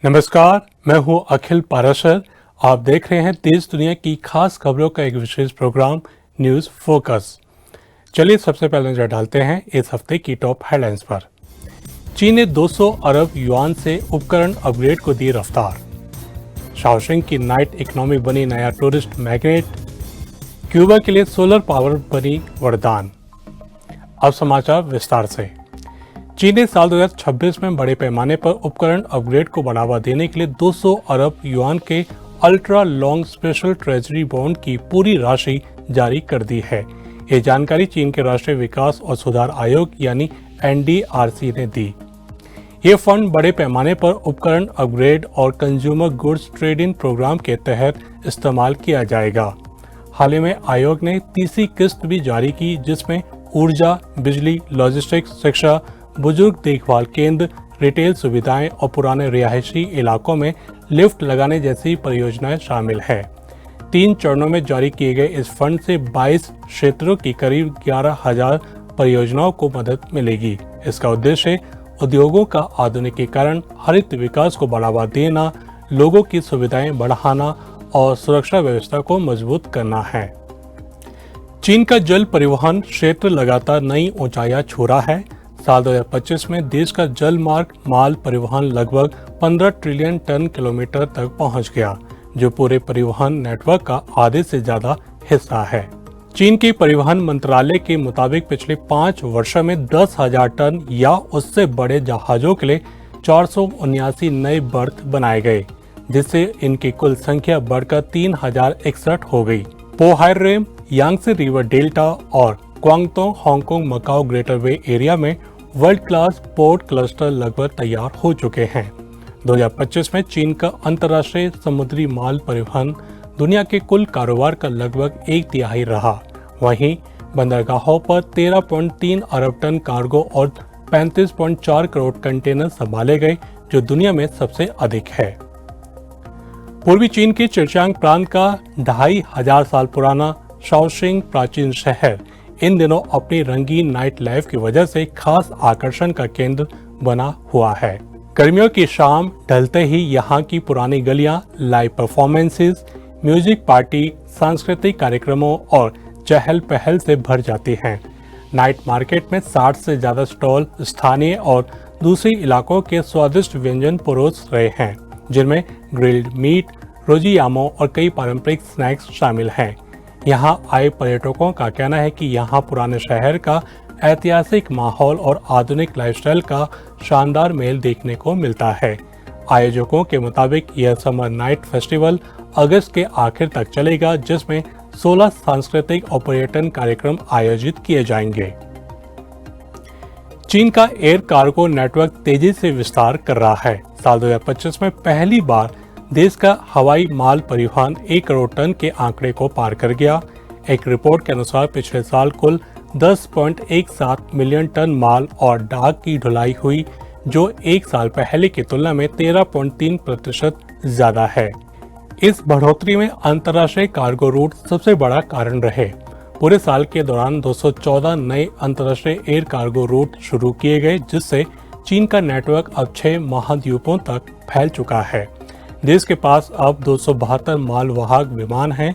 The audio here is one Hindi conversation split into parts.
नमस्कार, मैं हूं अखिल पाराशर। आप देख रहे हैं देश दुनिया की खास खबरों का एक विशेष प्रोग्राम न्यूज फोकस। चलिए सबसे पहले नजर डालते हैं इस हफ्ते की टॉप हेडलाइंस पर। चीन ने 200 अरब युआन से उपकरण अपग्रेड को दी रफ्तार। शाओशिंग की नाइट इकोनॉमी बनी नया टूरिस्ट मैग्नेट। क्यूबा के लिए सोलर पावर बनी वरदान। अब समाचार विस्तार से। चीन ने साल 2026 में बड़े पैमाने पर उपकरण अपग्रेड को बढ़ावा देने के लिए 200 अरब युआन के ultra long special treasury bond की पूरी राशि जारी कर दी है। ये जानकारी चीन के राष्ट्रीय विकास और सुधार आयोग यानी NDRC ने दी। ये फंड बड़े पैमाने पर उपकरण अपग्रेड और कंज्यूमर गुड्स ट्रेडिंग प्रोग्राम के तहत इस्तेमाल किया जाएगा। हाल ही में आयोग ने तीसरी किस्त भी जारी की, जिसमें ऊर्जा, बिजली, लॉजिस्टिक्स, शिक्षा, बुजुर्ग देखभाल केंद्र, रिटेल सुविधाएं और पुराने रिहायशी इलाकों में लिफ्ट लगाने जैसी परियोजनाएं शामिल है। 3 चरणों में जारी किए गए इस फंड से 22 क्षेत्रों की करीब 11,000 परियोजनाओं को मदद मिलेगी। इसका उद्देश्य उद्योगों का आधुनिकीकरण, हरित विकास को बढ़ावा देना, लोगों की सुविधाएं बढ़ाना और सुरक्षा व्यवस्था को मजबूत करना है। चीन का जल परिवहन क्षेत्र लगातार नई ऊंचाइयां छू रहा है। साल 2025 में देश का जल मार्ग माल परिवहन लगभग 15 ट्रिलियन टन किलोमीटर तक पहुंच गया, जो पूरे परिवहन नेटवर्क का आधे से ज्यादा हिस्सा है। चीन के परिवहन मंत्रालय के मुताबिक पिछले 5 वर्षों में 10,000 टन या उससे बड़े जहाजों के लिए 479 नए बर्थ बनाए गए, जिससे इनकी कुल संख्या बढ़कर 3,061 हो गई। पोहाई रेम, यांगत्से रिवर डेल्टा और क्वांगतोंग, हांगकांग, मकाओ ग्रेटर वे एरिया में वर्ल्ड क्लास पोर्ट क्लस्टर लगभग तैयार हो चुके हैं। 2025 में चीन का अंतर्राष्ट्रीय समुद्री माल परिवहन दुनिया के कुल कारोबार का लगभग 1/3 रहा। वहीं बंदरगाहों पर 13.3 अरब टन कार्गो और 35.4 करोड़ कंटेनर संभाले गए, जो दुनिया में सबसे अधिक है। पूर्वी चीन के चिरचांग प्रांत का 2,500 साल पुराना शाओशिंग प्राचीन शहर इन दिनों अपनी रंगीन नाइट लाइफ की वजह से खास आकर्षण का केंद्र बना हुआ है। गर्मियों की शाम ढलते ही यहाँ की पुरानी गलियां लाइव परफॉर्मेंसेस, म्यूजिक पार्टी, सांस्कृतिक कार्यक्रमों और चहल पहल से भर जाती हैं। नाइट मार्केट में 60 से ज्यादा स्टॉल स्थानीय और दूसरे इलाकों के स्वादिष्ट व्यंजन परोस रहे हैं, जिनमें ग्रिल्ड मीट, रोजियामो और कई पारंपरिक स्नैक्स शामिल हैं। यहाँ आए पर्यटकों का कहना है कि यहाँ पुराने शहर का ऐतिहासिक माहौल और आधुनिक लाइफस्टाइल का शानदार मेल देखने को मिलता है। आयोजकों के मुताबिक यह समर नाइट फेस्टिवल अगस्त के आखिर तक चलेगा, जिसमें 16 सांस्कृतिक और पर्यटन कार्यक्रम आयोजित किए जाएंगे। चीन का एयर कार्गो नेटवर्क तेजी से विस्तार कर रहा है। साल 2025 में पहली बार देश का हवाई माल परिवहन 1 करोड़ टन के आंकड़े को पार कर गया। एक रिपोर्ट के अनुसार पिछले साल कुल 10.17 मिलियन टन माल और डाक की ढुलाई हुई, जो एक साल पहले की तुलना में 13.3% ज्यादा है। इस बढ़ोतरी में अंतर्राष्ट्रीय कार्गो रूट सबसे बड़ा कारण रहे। पूरे साल के दौरान 214 नए अंतर्राष्ट्रीय एयर कार्गो रूट शुरू किए गए, जिससे चीन का नेटवर्क अब 6 महाद्वीपों तक फैल चुका है। देश के पास अब 272 मालवाहक विमान हैं,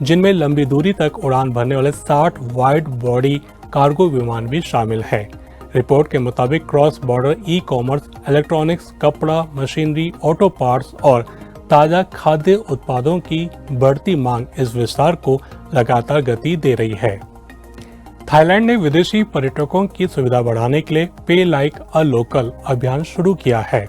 जिनमें लंबी दूरी तक उड़ान भरने वाले 60 वाइड बॉडी कार्गो विमान भी शामिल हैं। रिपोर्ट के मुताबिक cross border e commerce, electronics, कपड़ा, मशीनरी, ऑटो पार्ट्स और ताज़ा खाद्य उत्पादों की बढ़ती मांग इस विस्तार को लगातार गति दे रही है। थाईलैंड ने विदेशी पर्यटकों की सुविधा बढ़ाने के लिए पे लाइक अ लोकल अभियान शुरू किया है।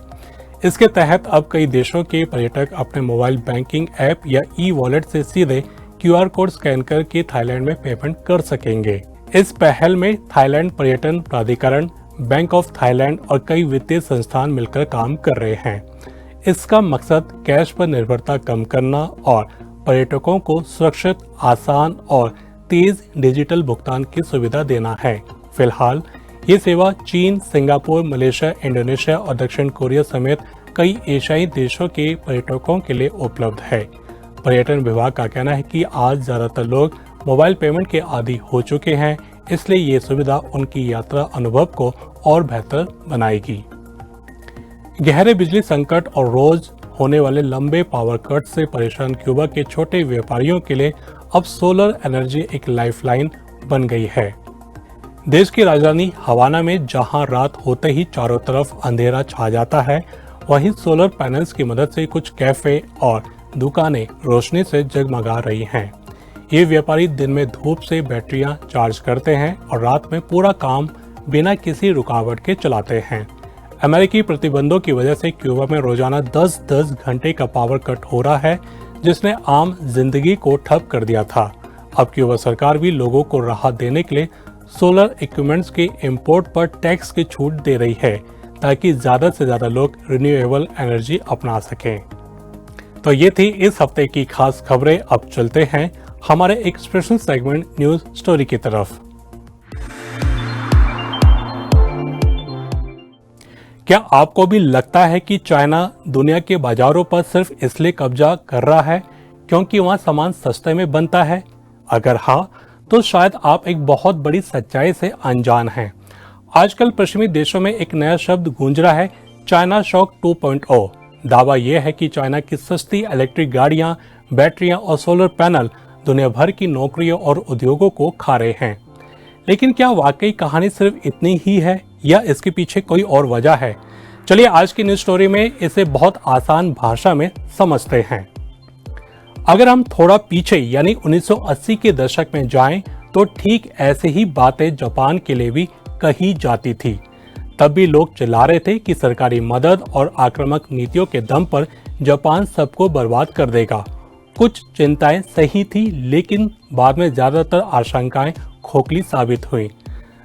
इसके तहत अब कई देशों के पर्यटक अपने मोबाइल बैंकिंग ऐप या ई-वॉलेट से सीधे QR कोड स्कैन करके थाईलैंड में पेमेंट कर सकेंगे। इस पहल में थाईलैंड पर्यटन प्राधिकरण, बैंक ऑफ थाईलैंड और कई वित्तीय संस्थान मिलकर काम कर रहे हैं। इसका मकसद कैश पर निर्भरता कम करना और पर्यटकों को सुरक्षित, आसान और तेज डिजिटल भुगतान की सुविधा देना है। फिलहाल ये सेवा चीन, सिंगापुर, मलेशिया, इंडोनेशिया और दक्षिण कोरिया समेत कई एशियाई देशों के पर्यटकों के लिए उपलब्ध है। पर्यटन विभाग का कहना है कि आज ज्यादातर लोग मोबाइल पेमेंट के आदी हो चुके हैं, इसलिए ये सुविधा उनकी यात्रा अनुभव को और बेहतर बनाएगी। गहरे बिजली संकट और रोज होने वाले लंबे पावर कट से परेशान क्यूबा के छोटे व्यापारियों के लिए अब सोलर एनर्जी एक लाइफलाइन बन गई है। देश की राजधानी हवाना में जहां रात होते ही चारों तरफ अंधेरा छा जाता है, वहीं सोलर पैनल्स की मदद से कुछ कैफे और दुकानें रोशनी से जगमगा रही हैं। ये व्यापारी दिन में धूप से बैटरियां चार्ज करते हैं और रात में पूरा काम बिना किसी रुकावट के चलाते हैं। अमेरिकी प्रतिबंधों की वजह से क्यूबा में रोजाना 10-10 घंटे का पावर कट हो रहा है, जिसने आम जिंदगी को ठप कर दिया था। अब क्यूबा सरकार भी लोगों को राहत देने के लिए सोलर इक्विपमेंट्स के इंपोर्ट पर टैक्स की छूट दे रही है, ताकि ज्यादा से ज्यादा लोग रिन्यूएबल एनर्जी अपना सकें। तो ये थी इस हफ्ते की खास खबरें। अब चलते हैं हमारे एक स्पेशल सेगमेंट न्यूज स्टोरी की तरफ। क्या आपको भी लगता है कि चाइना दुनिया के बाजारों पर सिर्फ इसलिए कब्जा कर रहा है क्योंकि वहां सामान सस्ते में बनता है? अगर हाँ, तो शायद आप एक बहुत बड़ी सच्चाई से अनजान हैं। आजकल पश्चिमी देशों में एक नया शब्द गूंज रहा है, चाइना शॉक 2.0। दावा यह है कि चाइना की सस्ती इलेक्ट्रिक गाड़ियां, बैटरियां और सोलर पैनल दुनिया भर की नौकरियों और उद्योगों को खा रहे हैं। लेकिन क्या वाकई कहानी सिर्फ इतनी ही है या इसके पीछे कोई और वजह है? चलिए आज की न्यूज स्टोरी में इसे बहुत आसान भाषा में समझते हैं। अगर हम थोड़ा पीछे यानी 1980 के दशक में जाएं, तो ठीक ऐसे ही बातें जापान के लिए भी कही जाती थी। तब भी लोग चिल्ला रहे थे कि सरकारी मदद और आक्रामक नीतियों के दम पर जापान सबको बर्बाद कर देगा। कुछ चिंताएं सही थी, लेकिन बाद में ज्यादातर आशंकाएं खोखली साबित हुई।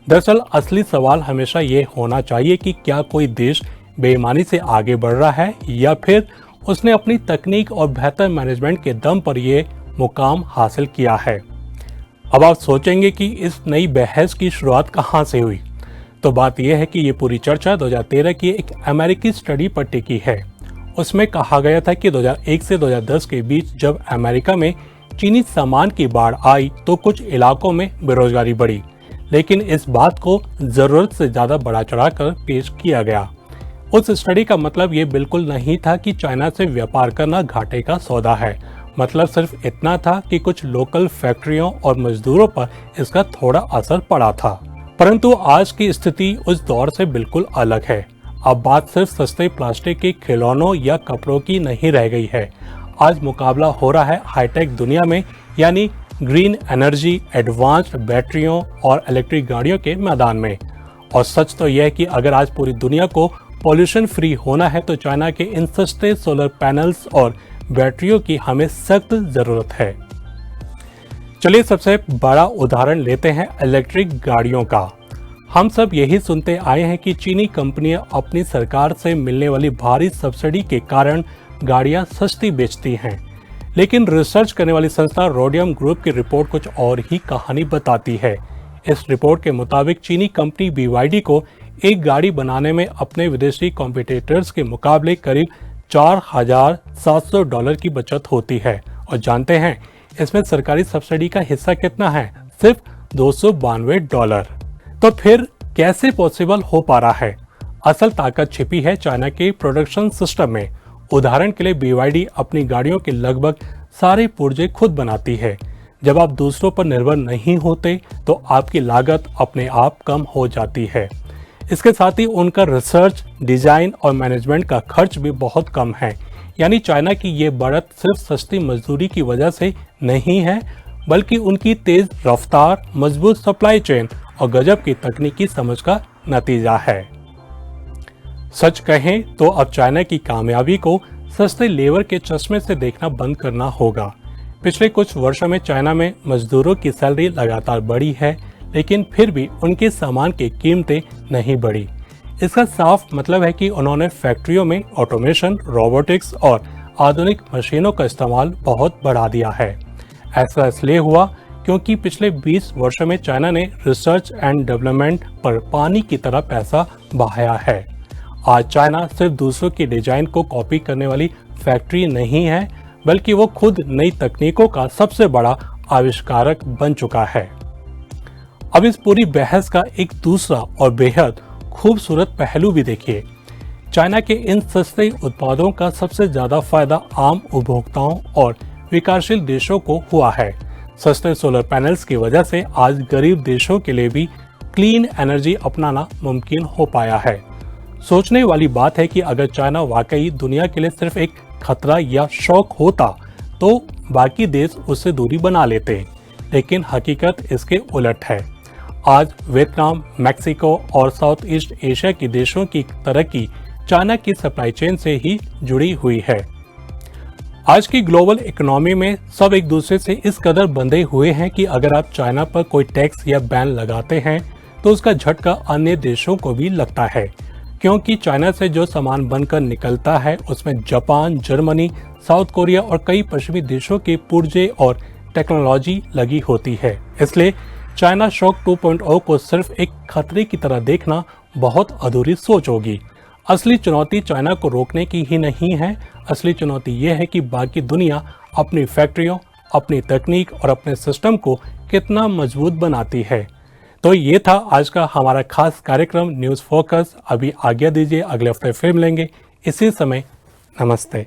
दरअसल असली सवाल हमेशा ये होना चाहिए कि क्या कोई देश बेईमानी से आगे बढ़ रहा है या फिर उसने अपनी तकनीक और बेहतर मैनेजमेंट के दम पर ये मुकाम हासिल किया है। अब आप सोचेंगे कि इस नई बहस की शुरुआत कहाँ से हुई, तो बात यह है कि ये पूरी चर्चा 2013 की एक अमेरिकी स्टडी पर टिकी है। उसमें कहा गया था कि 2001 से 2010 के बीच जब अमेरिका में चीनी सामान की बाढ़ आई तो कुछ इलाकों में बेरोजगारी बढ़ी, लेकिन इस बात को जरूरत से ज्यादा बढ़ा चढ़ाकर पेश किया गया। उस स्टडी का मतलब ये बिल्कुल नहीं था कि चाइना से व्यापार करना घाटे का सौदा है। मतलब सिर्फ इतना था कि कुछ लोकल फैक्ट्रियों और मजदूरों पर इसका थोड़ा असर पड़ा था। परंतु आज की स्थिति उस दौर से बिल्कुल अलग है। अब बात सिर्फ सस्ते प्लास्टिक के खिलौनों या कपड़ों की नहीं रह गई है। आज मुकाबला हो रहा है हाईटेक दुनिया में, यानी ग्रीन एनर्जी, एडवांस्ड बैटरियों और इलेक्ट्रिक गाड़ियों के मैदान में। और सच तो यह है कि अगर आज पूरी दुनिया को पॉल्यूशन फ्री होना है तो चाइना के इन सस्ते सोलर पैनल्स और बैटरियों की हमें सख्त जरूरत है। चलिए सबसे बड़ा उदाहरण लेते हैं इलेक्ट्रिक गाड़ियों का। हम सब यही सुनते आए हैं कि चीनी कंपनियां अपनी सरकार से मिलने वाली भारी सब्सिडी के कारण गाड़ियां सस्ती बेचती हैं। लेकिन रिसर्च करने वाली संस्था रोडियम ग्रुप की रिपोर्ट कुछ और ही कहानी बताती है। इस रिपोर्ट के मुताबिक चीनी कंपनी BYD को एक गाड़ी बनाने में अपने विदेशी कॉम्पिटिटर्स के मुकाबले करीब $4,700 की बचत होती है। और जानते हैं इसमें सरकारी सब्सिडी का हिस्सा कितना है? सिर्फ $292। तो फिर कैसे पॉसिबल हो पा रहा है? असल ताकत छिपी है चाइना के प्रोडक्शन सिस्टम में। उदाहरण के लिए BYD अपनी गाड़ियों के लगभग सारे पुर्जे खुद बनाती है। जब आप दूसरों पर निर्भर नहीं होते तो आपकी लागत अपने आप कम हो जाती है। इसके साथ ही उनका रिसर्च, डिजाइन और मैनेजमेंट का खर्च भी बहुत कम है। यानी चाइना की ये बढ़त सिर्फ सस्ती मजदूरी की वजह से नहीं है, बल्कि उनकी तेज रफ्तार, मजबूत सप्लाई चेन और गजब की तकनीकी समझ का नतीजा है। सच कहें तो अब चाइना की कामयाबी को सस्ते लेबर के चश्मे से देखना बंद करना होगा। पिछले कुछ वर्षों में चाइना में मजदूरों की सैलरी लगातार बढ़ी है, लेकिन फिर भी उनके सामान की कीमतें नहीं बढ़ी। इसका साफ मतलब है कि उन्होंने फैक्ट्रियों में ऑटोमेशन, रोबोटिक्स और आधुनिक मशीनों का इस्तेमाल बहुत बढ़ा दिया है। ऐसा इसलिए हुआ क्योंकि पिछले 20 वर्षों में चाइना ने रिसर्च एंड डेवलपमेंट पर पानी की तरह पैसा बहाया है। आज चाइना सिर्फ दूसरों की डिजाइन को कॉपी करने वाली फैक्ट्री नहीं है, बल्कि वो खुद नई तकनीकों का सबसे बड़ा आविष्कारक बन चुका है। अब इस पूरी बहस का एक दूसरा और बेहद खूबसूरत पहलू भी देखिए। चाइना के इन सस्ते उत्पादों का सबसे ज्यादा फायदा आम उपभोक्ताओं और विकासशील देशों को हुआ है। सस्ते सोलर पैनल्स की वजह से आज गरीब देशों के लिए भी क्लीन एनर्जी अपनाना मुमकिन हो पाया है। सोचने वाली बात है कि अगर चाइना वाकई दुनिया के लिए सिर्फ एक खतरा या शौक होता तो बाकी देश उससे दूरी बना लेते, लेकिन हकीकत इसके उलट है। आज वियतनाम, मैक्सिको और साउथ ईस्ट एशिया के देशों की तरक्की चाइना की सप्लाई चेन से ही जुड़ी हुई है। आज की ग्लोबल इकोनॉमी में सब एक दूसरे से इस कदर बंधे हुए हैं कि अगर आप चाइना पर कोई टैक्स या बैन लगाते हैं तो उसका झटका अन्य देशों को भी लगता है, क्योंकि चाइना से जो सामान बनकर निकलता है उसमें जापान, जर्मनी, साउथ कोरिया और कई पश्चिमी देशों के पुर्जे और टेक्नोलॉजी लगी होती है। इसलिए चाइना शॉक 2.0 को सिर्फ एक खतरे की तरह देखना बहुत अधूरी सोच होगी। असली चुनौती चाइना को रोकने की ही नहीं है, असली चुनौती यह है कि बाकी दुनिया अपनी फैक्ट्रियों, अपनी तकनीक और अपने सिस्टम को कितना मजबूत बनाती है। तो ये था आज का हमारा खास कार्यक्रम न्यूज़ फोकस। अभी आज्ञा दीजिए, अगले हफ्ते फिर मिलेंगे इसी समय। नमस्ते।